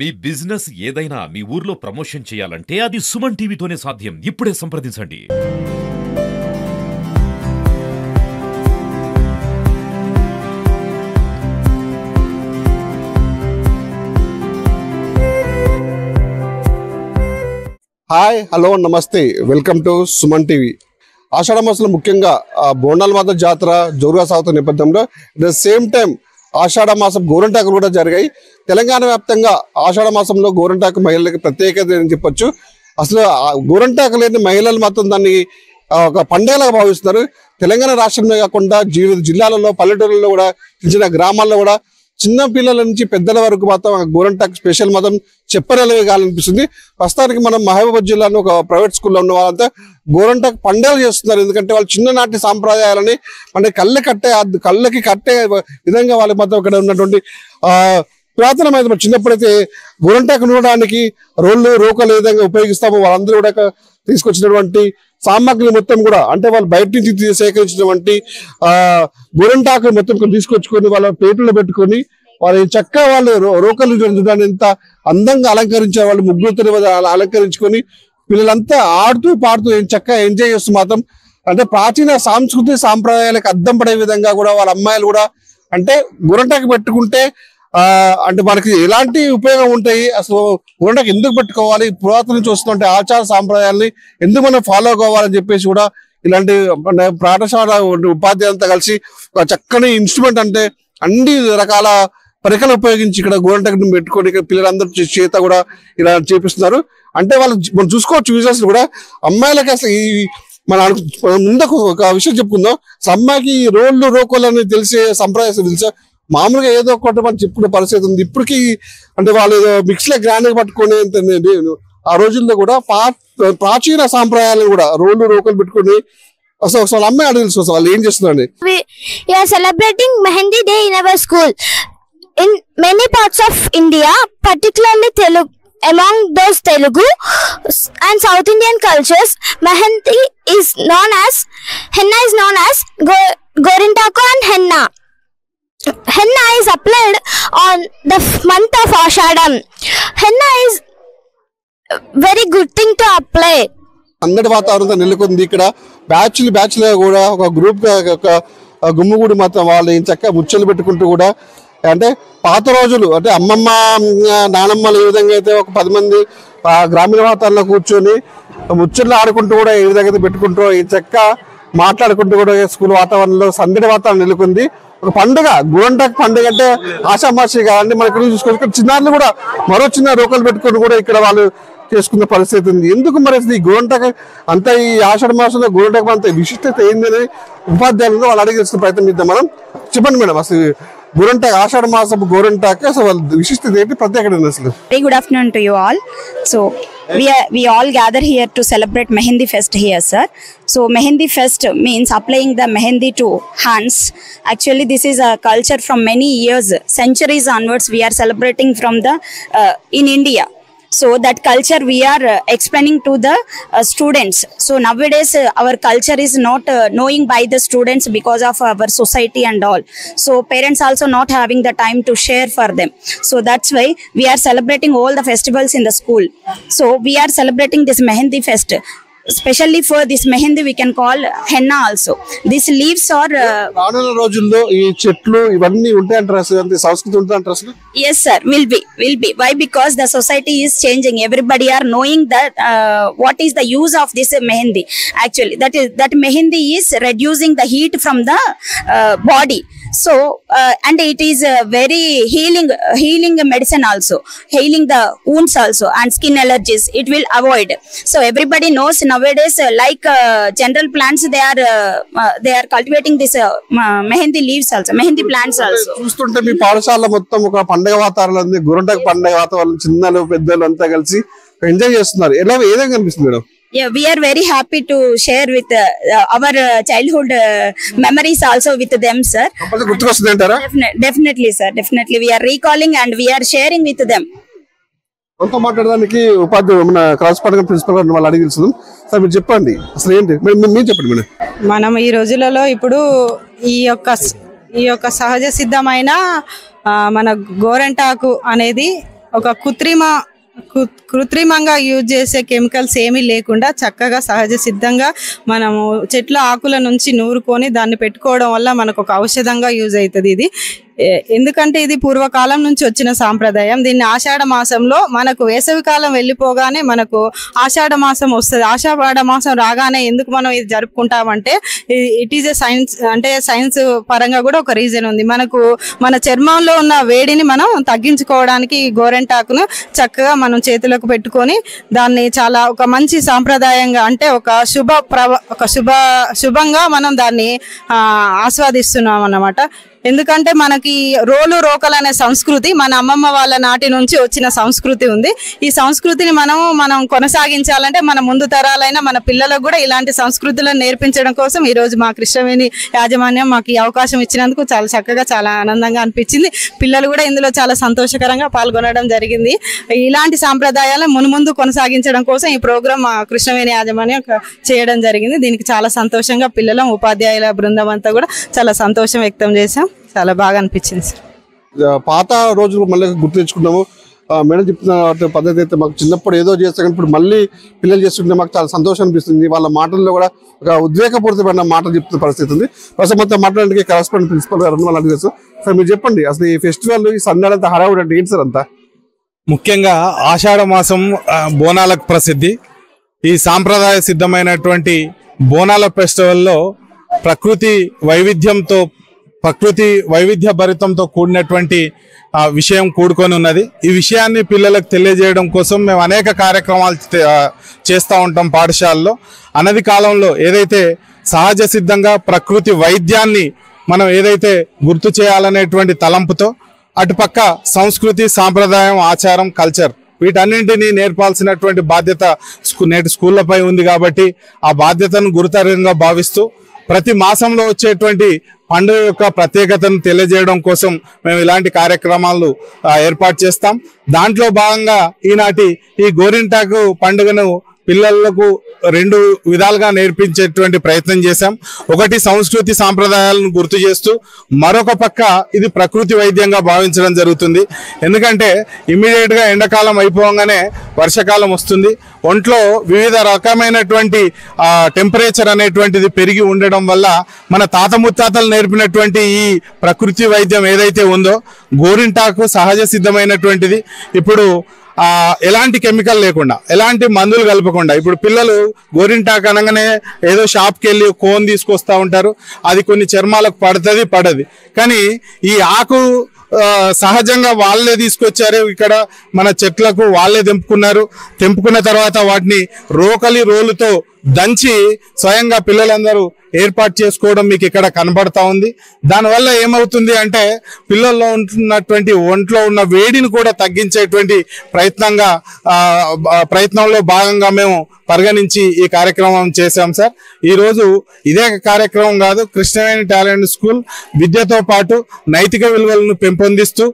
మీ business ఏదైనా మీ ఊర్లో promotion చేయాలంటే అది సుమన్ టీవీతోనే సాధ్యం. ఇప్పుడే సంప్రదించండి. హాయ్, హలో, నమస్తే, వెల్కమ్ టు సుమన్ టీవీ. ఆషాఢ మాసంలో ముఖ్యంగా బోనాల మాత జాతర జోరుగా సాగుతున్న నేపథ్యంలో అట్ ద సేమ్ టైం ఆషాఢ మాసం గోరంటాకులు కూడా జరిగాయి. తెలంగాణ వ్యాప్తంగా ఆషాఢ మాసంలో గోరంటాకు మహిళలకు ప్రత్యేకత అని చెప్పొచ్చు. అసలు గోరంటాకు లేని మహిళలు మాత్రం దాన్ని ఒక పండుగలాగా భావిస్తున్నారు. తెలంగాణ రాష్ట్రంలో కాకుండా జిల్లాలలో, పల్లెటూరులలో కూడా, చిన్న గ్రామాల్లో కూడా చిన్న పిల్లల నుంచి పెద్దల వరకు మాత్రం గోరంటాకు స్పెషల్ మాత్రం చెప్పనలే కావాలనిపిస్తుంది. ప్రస్తుతానికి మనం మహబూబాబాద్ జిల్లాలో ఒక ప్రైవేట్ స్కూల్లో ఉన్న వాళ్ళంతా గోరంటాకు పండుగలు చేస్తున్నారు. ఎందుకంటే వాళ్ళు చిన్ననాటి సాంప్రదాయాలని మన కళ్ళకి కట్టే విధంగా వాళ్ళకి మాత్రం ఇక్కడ ఉన్నటువంటి పురాతనమైన చిన్నప్పుడైతే గోరంటాకు నూడడానికి రోకలు ఏ విధంగా ఉపయోగిస్తామో వాళ్ళందరూ కూడా తీసుకొచ్చినటువంటి సామాగ్రి మొత్తం కూడా, అంటే వాళ్ళు బయట నుంచి సేకరించినటువంటి గోరంటాకు మొత్తం తీసుకొచ్చుకొని వాళ్ళ పేటలో పెట్టుకొని వాళ్ళు చక్కగా వాళ్ళు రోకలు చూడడానికి ఎంత అందంగా అలంకరించారు. వాళ్ళు ముగ్గురుతో అలంకరించుకొని పిల్లలంతా ఆడుతూ పాడుతూ చక్కగా ఎంజాయ్ చేస్తూ మాత్రం అంటే ప్రాచీన సాంస్కృతిక సాంప్రదాయాలకు అద్దం పడే విధంగా కూడా వాళ్ళ అమ్మాయిలు కూడా అంటే గోరంటాకు పెట్టుకుంటే అంటే మనకి ఎలాంటి ఉపయోగం ఉంటాయి, అసలు గోరంటాకు ఎందుకు పెట్టుకోవాలి, పురాతన నుంచి వస్తున్నటువంటి ఆచార సాంప్రదాయాల్ని ఎందుకు మనం ఫాలో కావాలని చెప్పేసి కూడా ఇలాంటి పాఠశాల ఉపాధ్యాయులతో కలిసి ఒక చక్కని ఇన్స్ట్రుమెంట్ అంటే అన్ని రకాల పరికరాలు ఉపయోగించి ఇక్కడ గోరంటాకు పెట్టుకొని ఇక్కడ పిల్లలందరూ చేత కూడా ఇలా చేపిస్తున్నారు. అంటే వాళ్ళు మనం చూసుకోవచ్చు విజువల్స్ కూడా. అమ్మాయిలకి అసలు ఈ మన ముందుకు ఒక విషయం చెప్పుకుందాం. అమ్మాయికి రోకోలు అనేది తెలిసే సంప్రదాయం తెలుసా, మామూలుగా ఏదో ఒకటి మనం చెప్పుకునే పరిస్థితి ఉంది. ఇప్పటికీ అంటే వాళ్ళు ఏదో మిక్స్లో గ్రాండ్ పట్టుకునే ఆ రోజుల్లో కూడా ప్రాచీన సాంప్రదాయాలను కూడా రోకలు పెట్టుకుని అసలు అమ్మాయి అడిగి తెలుసు వాళ్ళు ఏం చేస్తున్నారండి. We are celebrating Mehendi Day in our school. In many parts of India, particularly Telugu, among those Telugu and South Indian cultures, Mehendi is known as Gorintaku and Henna. Henna is applied on the month of Ashadam. Henna is very good thing to apply. అందరి వాతావరణంతో నెలకొంది. ఇక్కడ బ్యాచ్లు కూడా ఒక group ఒక గుమ్ముగూడి మాత్రం వాళ్ళు చక్కగా ముచ్చలు పెట్టుకుంటూ కూడా అంటే పాత రోజులు అంటే అమ్మమ్మ నానమ్మలు ఏ విధంగా అయితే ఒక 10 మంది గ్రామీణ వాతావరణంలో కూర్చొని ముచ్చట్లు ఆడుకుంటూ కూడా ఏ విధంగా అయితే పెట్టుకుంటూ ఈ చక్క మాట్లాడుకుంటూ కూడా స్కూల్ వాతావరణంలో సందడి వాతావరణం నెలకొంది. ఒక పండుగ గోరంటాకు పండుగ అంటే ఆషామాషి కాదండి. మన ఇక్కడ చూసుకోవచ్చు చిన్నారులు కూడా మరో చిన్న రోకలు పెట్టుకొని కూడా ఇక్కడ వాళ్ళు చేసుకున్న పరిస్థితి ఉంది. ఎందుకు మరి ఈ గోరంటాకు అంత ఈ ఆషాఢ మాసంలో గోరంటాకు అంత విశిష్టత ఏందని ఉపాధ్యాయులు వాళ్ళు అడిగి తెలుసుకునే ప్రయత్నం చేద్దాం. మనం చెప్పండి మేడం, అసలు గోరంటాకు ఆషాఢ మాసపు గోరంటాకు అసలు విశిష్టత ఏంటి, ప్రత్యేకత అసలు? Very good afternoon to you all. So we all gather here to celebrate Mehendi Fest here, sir. So Mehendi Fest means applying the Mehendi to hands. Actually, this is a culture from many years, centuries onwards. We are celebrating from the in India. So that culture we are explaining to the students. So nowadays our culture is not knowing by the students because of our society and all. So parents also not having the time to share for them. So that's why we are celebrating all the festivals in the school. So we are celebrating this Mehendi Fest. Especially for this Mehendi we can call henna also. These leaves are రానున్న రోజుల్లో ఈ చెట్లు ఇవన్నీ ఉంటాయంటారు, అసలు సంస్కృతి ఉంటాయంటారు అసలు? Yes sir, will be. Why? Because the society is changing. Everybody are knowing that what is the use of this Mehendi. Actually that Mehendi is reducing the heat from the body. So and it is very healing medicine also, healing the wounds also and skin allergies it will avoid. So everybody knows nowadays like general plants they are cultivating this Mehendi leaves also, Mehendi plants also. చూస్తుంటే మీ పాఠశాల మొత్తం ఒక పండుగ వాతావరణం ఉంది. గోరంటాకు పండుగ వాతావరణం, చిన్నలు పెద్దలు అంతా కలిసి ఎంజాయ్ చేస్తున్నారు. ఎలా ఏదైనా కనిపిస్తుంది madam? Yeah, we are very happy to share with our childhood memories also with them, sir. గుర్తుకొస్తుంది అంటారా? Definitely, sir. Definitely, we are recalling and we are sharing with them. మనతో మాట్లాడడానికి ఉపాధ్యాయులు మన కరస్పాండెంట్ ప్రిన్సిపల్ గారు వాళ్ళు అడిగి తెలుసు. సార్ మీరు చెప్పండి అసలు ఏంటి, మీరు చెప్పండి మేడం. మనం ఈ రోజులలో ఇప్పుడు ఈ యొక్క సహజ సిద్ధమైన మన గోరంటాకు అనేది ఒక కృత్రిమంగా యూజ్ చేసే కెమికల్స్ ఏమీ లేకుండా చక్కగా సహజ సిద్ధంగా మనము చెట్ల ఆకుల నుంచి నూరుకొని దాన్ని పెట్టుకోవడం వల్ల మనకు ఒక ఔషధంగా యూజ్ అవుతుంది ఇది. ఎందుకంటే ఇది పూర్వకాలం నుంచి వచ్చిన సాంప్రదాయం. దీన్ని ఆషాఢ మాసంలో మనకు వేసవి కాలం వెళ్ళిపోగానే మనకు ఆషాఢ మాసం వస్తుంది. ఆషాఢ మాసం రాగానే ఎందుకు మనం ఇది జరుపుకుంటామంటే ఇట్ ఈజ్ ఎ సైన్స్, అంటే సైన్స్ పరంగా కూడా ఒక రీజన్ ఉంది. మనకు మన చర్మంలో ఉన్న వేడిని మనం తగ్గించుకోవడానికి ఈ గోరెంటాకును చక్కగా మనం చేతులకు పెట్టుకొని దాన్ని చాలా ఒక మంచి సాంప్రదాయంగా, అంటే ఒక శుభంగా మనం దాన్ని ఆస్వాదిస్తున్నాం అన్నమాట. ఎందుకంటే మనకి రోకలు అనే సంస్కృతి మన అమ్మమ్మ వాళ్ళ నాటి నుంచి వచ్చిన సంస్కృతి ఉంది. ఈ సంస్కృతిని మనం కొనసాగించాలంటే మన ముందు తరాలైన మన పిల్లలకు కూడా ఇలాంటి సంస్కృతులను నేర్పించడం కోసం ఈరోజు మా కృష్ణవేణి యాజమాన్యం మాకు ఈ అవకాశం ఇచ్చినందుకు చాలా చక్కగా, చాలా ఆనందంగా అనిపించింది. పిల్లలు కూడా ఇందులో చాలా సంతోషకరంగా పాల్గొనడం జరిగింది. ఇలాంటి సాంప్రదాయాలను మున్ముందు కొనసాగించడం కోసం ఈ ప్రోగ్రాం మా కృష్ణవేణి యాజమాన్యం చేయడం జరిగింది. దీనికి చాలా సంతోషంగా పిల్లల ఉపాధ్యాయుల బృందం అంతా కూడా చాలా సంతోషం వ్యక్తం చేశాం. చాలా బాగా అనిపించింది సార్. పాత రోజులు మళ్ళీ గుర్తు తెచ్చుకున్నాము. మేడం చెప్తున్న పద్ధతి అయితే మాకు చిన్నప్పుడు ఏదో చేస్తాం, ఇప్పుడు మళ్ళీ పిల్లలు చేస్తుంటే మాకు చాలా సంతోషం అనిపిస్తుంది. వాళ్ళ మాటల్లో కూడా ఒక ఉద్వేగపూరితమైన మాటలు చెప్తున్న పరిస్థితి ఉంది. ప్రస్తుతం మొత్తం మాట్లాడడానికి కరస్పాండెంట్ ప్రిన్సిపల్ గారు వాళ్ళు అడిగారు. సార్ మీరు చెప్పండి, అసలు ఈ ఫెస్టివల్ ఈ సందడంతా హడావుడి అంటే ఏంటి సార్ అంతా? ముఖ్యంగా ఆషాఢ మాసం బోనాలకు ప్రసిద్ధి. ఈ సాంప్రదాయ సిద్ధమైనటువంటి బోనాల ఫెస్టివల్లో ప్రకృతి వైవిధ్య భరితంతో కూడినటువంటి విషయం కూడుకొని ఉన్నది. ఈ విషయాన్ని పిల్లలకు తెలియజేయడం కోసం మేము అనేక కార్యక్రమాలు చేస్తూ ఉంటాం పాఠశాలలో. అనది కాలంలో ఏదైతే సహజ సిద్ధంగా ప్రకృతి వైద్యాన్ని మనం ఏదైతే గుర్తు చేయాలనేటువంటి తలంపుతో అటుపక్క సంస్కృతి, సాంప్రదాయం, ఆచారం, కల్చర్ వీటన్నింటినీ నేర్పాల్సినటువంటి బాధ్యత నేటి స్కూళ్లపై ఉంది. కాబట్టి ఆ బాధ్యతను గురుతరంగా భావిస్తూ ప్రతి మాసంలో వచ్చేటువంటి పండుగ యొక్క ప్రత్యేకతను తెలియజేయడం కోసం మేము ఇలాంటి కార్యక్రమాలు ఏర్పాటు చేస్తాం. దాంట్లో భాగంగా ఈనాటి ఈ గోరింటాకు పండుగను పిల్లలకు రెండు విధాలుగా నేర్పించేటువంటి ప్రయత్నం చేశాం. ఒకటి సంస్కృతి సాంప్రదాయాలను గుర్తు చేస్తూ, మరొక పక్క ఇది ప్రకృతి వైద్యంగా భావించడం జరుగుతుంది. ఎందుకంటే ఇమ్మీడియట్ గా ఎండాకాలం అయిపోగానే వర్షాకాలం వస్తుంది. ఒంట్లో వివిధ రకమైనటువంటి టెంపరేచర్ అనేటువంటిది పెరిగి ఉండడం వల్ల మన తాత ముత్తాతలు నేర్పినటువంటి ఈ ప్రకృతి వైద్యం ఏదైతే ఉందో గోరింటాకు సహజ సిద్ధమైనటువంటిది. ఇప్పుడు ఎలాంటి కెమికల్ లేకుండా, ఎలాంటి మందులు కలపకుండా, ఇప్పుడు పిల్లలు గోరింటాకు అనగానే ఏదో షాప్కి వెళ్ళి కోన్ తీసుకొస్తా ఉంటారు. అది కొన్ని చర్మాలకు పడదు. కానీ ఈ ఆకు సహజంగా వాళ్ళే తీసుకొచ్చారు. ఇక్కడ మన చెట్లకు వాళ్ళే తెంపుకున్న తర్వాత వాటిని రోలుతో దంచి స్వయంగా పిల్లలందరూ ఏర్పాటు చేసుకోవడం మీకు ఇక్కడ కనబడతా ఉంది. దానివల్ల ఏమవుతుంది అంటే పిల్లల్లో ఉంటున్నటువంటి ఒంట్లో ఉన్న వేడిని కూడా తగ్గించేటువంటి ప్రయత్నంలో భాగంగా మేము పరిగణించి ఈ కార్యక్రమం చేశాం సార్. ఈరోజు ఇదే కార్యక్రమం కాదు, కృష్ణవేణి టాలెంట్ స్కూల్ విద్యతో పాటు నైతిక విలువలను పెంపొందిస్తూ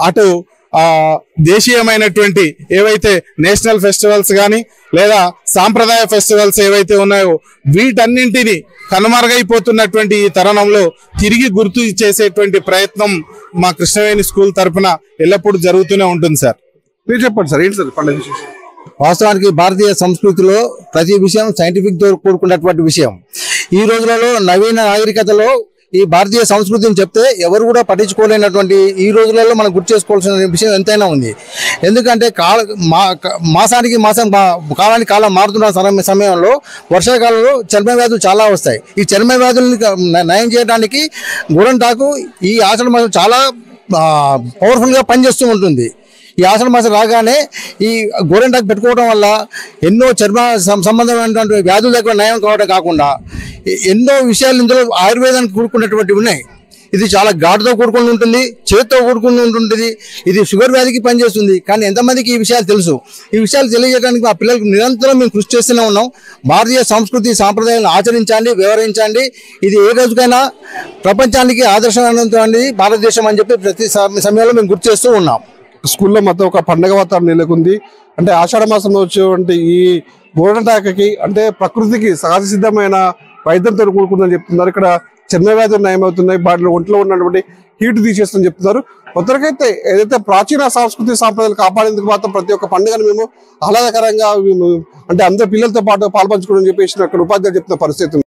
అటు దేశీయమైనటువంటి ఏవైతే నేషనల్ ఫెస్టివల్స్ కానీ లేదా సాంప్రదాయ ఫెస్టివల్స్ ఏవైతే ఉన్నాయో వీటన్నింటినీ కనుమరుగైపోతున్నటువంటి ఈ తరుణంలో తిరిగి గుర్తు చేసేటువంటి ప్రయత్నం మా కృష్ణవేణి స్కూల్ తరఫున ఎల్లప్పుడూ జరుగుతూనే ఉంటుంది సార్. మీరు చెప్పండి సార్, ఏంటి సార్ పండుగ విశేషం? వాస్తవానికి భారతీయ సంస్కృతిలో ప్రతి విషయం సైంటిఫిక్ తో కూడుకున్నటువంటి విషయం. ఈ రోజులలో నవీన నాగరికతలో ఈ భారతీయ సంస్కృతిని చెప్తే ఎవరు కూడా పట్టించుకోలేనటువంటి ఈ రోజులలో మనం గుర్తు చేసుకోవాల్సిన విషయం ఎంతైనా ఉంది. ఎందుకంటే మాసానికి మాసం కాలానికి కాలం మారుతున్న సమయంలో వర్షాకాలంలో చర్మ వ్యాధులు చాలా వస్తాయి. ఈ చర్మ వ్యాధుల్ని నయం చేయడానికి గోరింటాకు ఈ ఆషాఢ మాసం చాలా పవర్ఫుల్గా పనిచేస్తూ ఉంటుంది. ఈ ఆషాఢ మాసం రాగానే ఈ గోరింటాకు పెట్టుకోవడం వల్ల ఎన్నో చర్మ సంబంధమైనటువంటి వ్యాధులు దగ్గర నయం కావడం కాకుండా ఎన్నో విషయాలు ఇందులో ఆయుర్వేదానికి కూడుకున్నటువంటివి ఉన్నాయి. ఇది చాలా ఘాటుతో కూడుకుని ఉంటుంది, చేతితో కూడుకుని ఉంటుంది. ఇది షుగర్ వ్యాధికి పనిచేస్తుంది. కానీ ఎంతమందికి ఈ విషయాలు తెలుసు? ఈ విషయాలు తెలియజేయడానికి మా పిల్లలకు నిరంతరం మేము కృషి చేస్తూనే ఉన్నాం. భారతీయ సంస్కృతి సాంప్రదాయాలను ఆచరించండి, వ్యవహరించండి. ఇది ఏ రోజుకైనా ప్రపంచానికి ఆదర్శమైనటువంటి భారతదేశం అని చెప్పి ప్రతి సమయంలో మేము గుర్తు చేస్తూ ఉన్నాం. స్కూల్లో మొత్తం ఒక పండగ వాతావరణం నెలకొంది. అంటే ఆషాఢ మాసంలో వచ్చేటువంటి ఈ గోరింటాకుకి అంటే ప్రకృతికి సహజ సిద్ధమైన వైద్యంతో కూడుకుందని చెప్తున్నారు. ఇక్కడ చర్మ వ్యాధులు నయమవుతున్నాయి. వాటిలో ఒంట్లో ఉన్నటువంటి హీట్ తీసేస్తుందని చెప్తున్నారు. కొందరికైతే ఏదైతే ప్రాచీన సాంస్కృతిక సాంప్రదాయాలు కాపాడేందుకు మాత్రం ప్రతి ఒక్క పండుగను మేము ఆహ్లాదకరంగా అంటే అందరు పిల్లలతో పాటు పాల్పంచుకోవడం చెప్పేసి అక్కడ ఉపాధ్యాయులు చెప్తున్న పరిస్థితి.